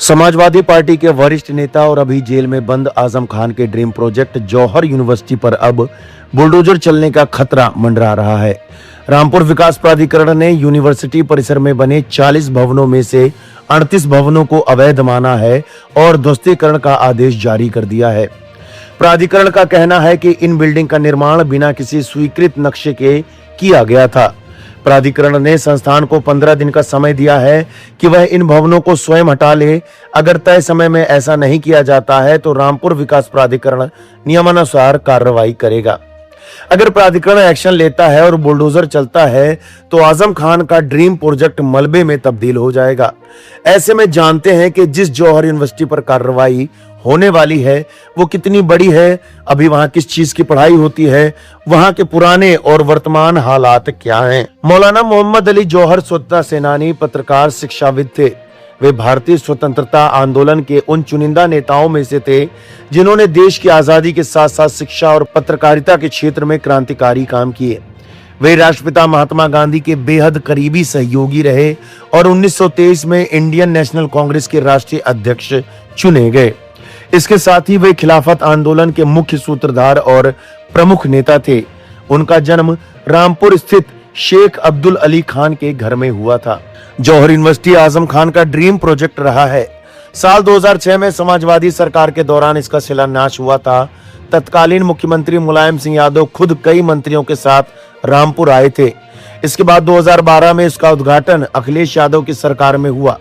Samajwadi party के वरिष्ठ नेता और अभी जेल में बंद आजम खान के ड्रीम प्रोजेक्ट जौहर यूनिवर्सिटी पर अब बुलडोजर चलने का खतरा मंडरा रहा है। रामपुर विकास प्राधिकरण ने यूनिवर्सिटी परिसर में बने 40 भवनों में से 38 भवनों को अवैध माना है और ध्वस्तीकरण का आदेश जारी कर दिया है। प्राधिकरण का कहना है कि इन बिल्डिंग का निर्माण बिना किसी स्वीकृत नक्शे के किया गया था। प्राधिकरण ने संस्थान को 15 दिन का समय दिया है कि वह इन भवनों को स्वयं हटा ले। अगर तय समय में ऐसा नहीं किया जाता है तो रामपुर विकास प्राधिकरण नियमानुसार कार्रवाई करेगा। अगर प्राधिकरण एक्शन लेता है और बुलडोजर चलता है तो आजम खान का ड्रीम प्रोजेक्ट मलबे में तब्दील हो जाएगा। ऐसे में जानते हैं कि जिस जौहर यूनिवर्सिटी पर कार्रवाई होने वाली है वो कितनी बड़ी है, अभी वहां किस चीज की पढ़ाई होती है, वहां के पुराने और वर्तमान हालात क्या हैं। मौलाना मोहम्मद अली जौहर स्वतंत्रता सेनानी, पत्रकार, शिक्षाविद थे। वे भारतीय स्वतंत्रता आंदोलन के उन चुनिंदा नेताओं में से थे जिन्होंने देश की आजादी के साथ साथ शिक्षा और पत्रकारिता के क्षेत्र में क्रांतिकारी काम किए। वे राष्ट्रपिता महात्मा गांधी के बेहद करीबी सहयोगी रहे और 1923 में इंडियन नेशनल कांग्रेस के राष्ट्रीय अध्यक्ष चुने गए। इसके साथ ही वे खिलाफत आंदोलन के मुख्य सूत्रधार और प्रमुख नेता थे। उनका जन्म रामपुर स्थित शेख अब्दुल अली खान के घर में हुआ था। जौहर यूनिवर्सिटी आजम खान का ड्रीम प्रोजेक्ट रहा है। साल 2006 में समाजवादी सरकार के दौरान इसका शिलान्यास हुआ था। तत्कालीन मुख्यमंत्री मुलायम सिंह यादव खुद कई मंत्रियों के साथ रामपुर आए थे। इसके बाद 2012 में इसका उद्घाटन अखिलेश यादव की सरकार में हुआ।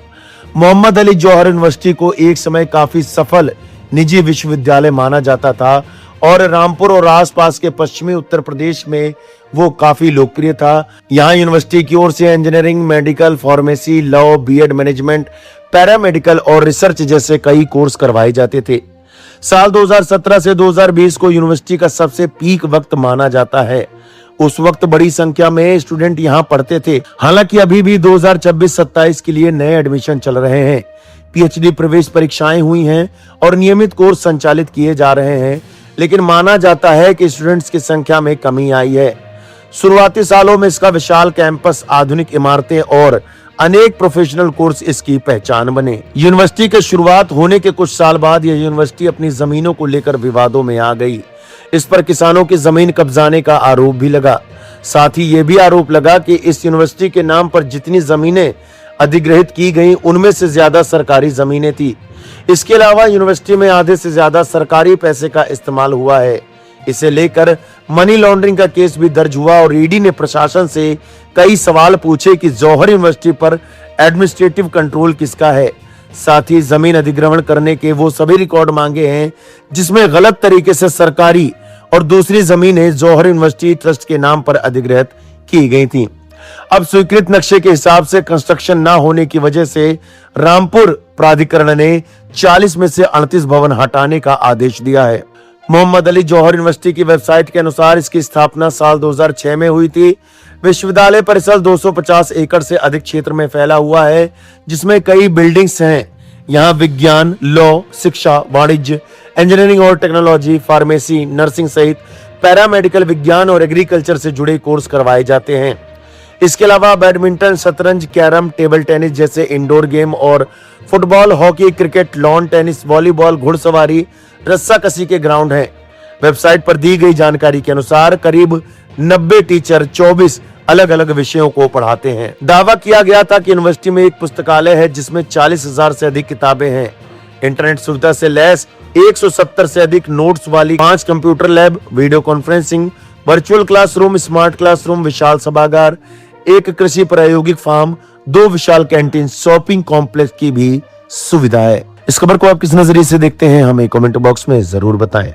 मोहम्मद अली जौहर यूनिवर्सिटी को एक समय काफी सफल निजी विश्वविद्यालय माना जाता था और रामपुर और आसपास के पश्चिमी उत्तर प्रदेश में वो काफी लोकप्रिय था। यहाँ यूनिवर्सिटी की ओर से engineering, medical, pharmacy, law, BEd, management, paramedical और रिसर्च जैसे कई कोर्स करवाए जाते थे। साल 2017 से 2020 को यूनिवर्सिटी का सबसे पीक वक्त माना जाता है। उस वक्त बड़ी संख्या में स्टूडेंट यहाँ पढ़ते थे। हालांकि अभी भी 2026-27 के लिए नए एडमिशन चल रहे हैं। पीएचडी प्रवेश परीक्षाएं हुई हैं और नियमित कोर्स संचालित किए जा रहे हैं, लेकिन माना जाता है कि स्टूडेंट्स की संख्या में कमी आई है। शुरुआती सालों में इसका विशाल कैंपस, आधुनिक इमारतें और अनेक प्रोफेशनल कोर्स इसकी पहचान बने। यूनिवर्सिटी के शुरुआत होने के कुछ साल बाद यह यूनिवर्सिटी अपनी जमीनों को लेकर विवादों में आ गई। इस पर किसानों की जमीन कब्जाने का आरोप भी लगा। साथ ही ये भी आरोप लगा कि इस यूनिवर्सिटी के नाम पर जितनी जमीनें अधिग्रहित की गई उनमें से ज्यादा सरकारी जमीनें थी। इसके अलावा यूनिवर्सिटी में आधे से ज्यादा सरकारी पैसे का इस्तेमाल हुआ है। इसे लेकर मनी लॉन्ड्रिंग का केस भी दर्ज हुआ और ईडी ने प्रशासन से कई सवाल पूछे कि जौहर यूनिवर्सिटी पर एडमिनिस्ट्रेटिव कंट्रोल किसका है। साथ ही जमीन अधिग्रहण करने के वो सभी रिकॉर्ड मांगे हैं जिसमें गलत तरीके से सरकारी और दूसरी जमीनें जौहर यूनिवर्सिटी ट्रस्ट के नाम पर अधिग्रहित की गई थी। अब स्वीकृत नक्शे के हिसाब से कंस्ट्रक्शन न होने की वजह से रामपुर प्राधिकरण ने 40 में से 38 भवन हटाने का आदेश दिया है। मोहम्मद अली जौहर यूनिवर्सिटी की वेबसाइट के अनुसार इसकी स्थापना साल 2006 में हुई थी। विश्वविद्यालय परिसर 250 एकड़ से अधिक क्षेत्र में फैला हुआ है, जिसमें कई बिल्डिंग्स हैं। यहाँ विज्ञान, लॉ, शिक्षा, वाणिज्य, इंजीनियरिंग और टेक्नोलॉजी, फार्मेसी, नर्सिंग सहित पैरामेडिकल विज्ञान और एग्रीकल्चर से जुड़े कोर्स करवाए जाते हैं। इसके अलावा बैडमिंटन, शतरंज, कैरम, टेबल टेनिस जैसे इंडोर गेम और football, hockey, cricket, lawn tennis, volleyball, घुड़सवारी, रस्साकसी के ग्राउंड हैं। वेबसाइट पर दी गई जानकारी के अनुसार करीब 90 टीचर 24 अलग अलग विषयों को पढ़ाते हैं। दावा किया गया था कि यूनिवर्सिटी में एक पुस्तकालय है जिसमें 40,000 से अधिक किताबें हैं। इंटरनेट सुविधा से लैस 170 से अधिक नोट्स वाली 5 computer lab, video conferencing, virtual classroom, smart classroom, विशाल सभागार, एक कृषि प्रायोगिक फार्म, 2 विशाल कैंटीन, शॉपिंग कॉम्प्लेक्स की भी सुविधा है। इस खबर को आप किस नजरिए से देखते हैं हमें कमेंट बॉक्स में जरूर बताएं।